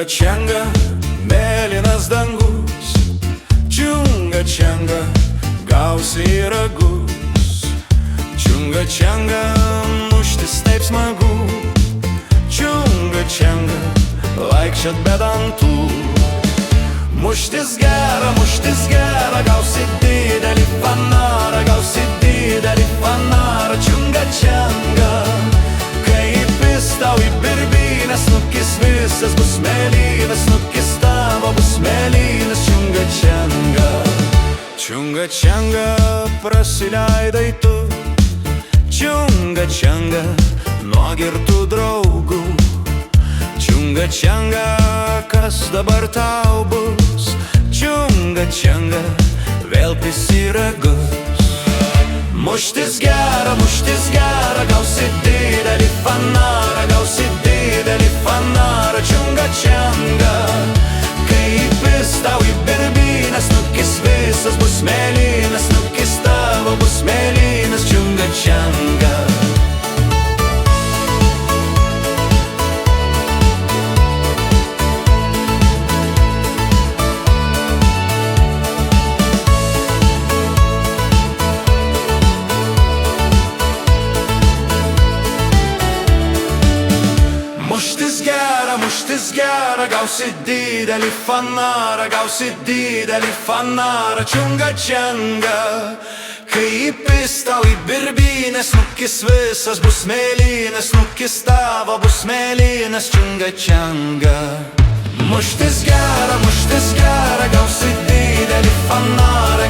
Čiunga, mėlynas dangus, čiunga, gausi į ragus. Čiunga, muštis taip smagu, čiunga, vaikščiot be dantų. Muštis gera, gausi didelį fanarą, čiunga, kai įpis tau į birbynę, snukis visas bus mėlynas, snukis tavo bus mėlynas. Čiunga, prasileidai tu, čiunga, nuo girtų draugų. Čiunga, kas dabar tau bus, čiunga, vėl pisi ragus. Muštis gera, gausi didelį fanarą, čiunga, kai įpis tau į birbynę, snukis visas bus mėlynas, snukis tavo bus mėlynas. Čiunga. Muštis gera, gausi didelį fanarą, čiunga, kai įpis tau į birbynę, snukis visas bus mėlynas, snukis tavo bus mėlynas. Čiunga. Muštis gera, gausi didelį fanarą,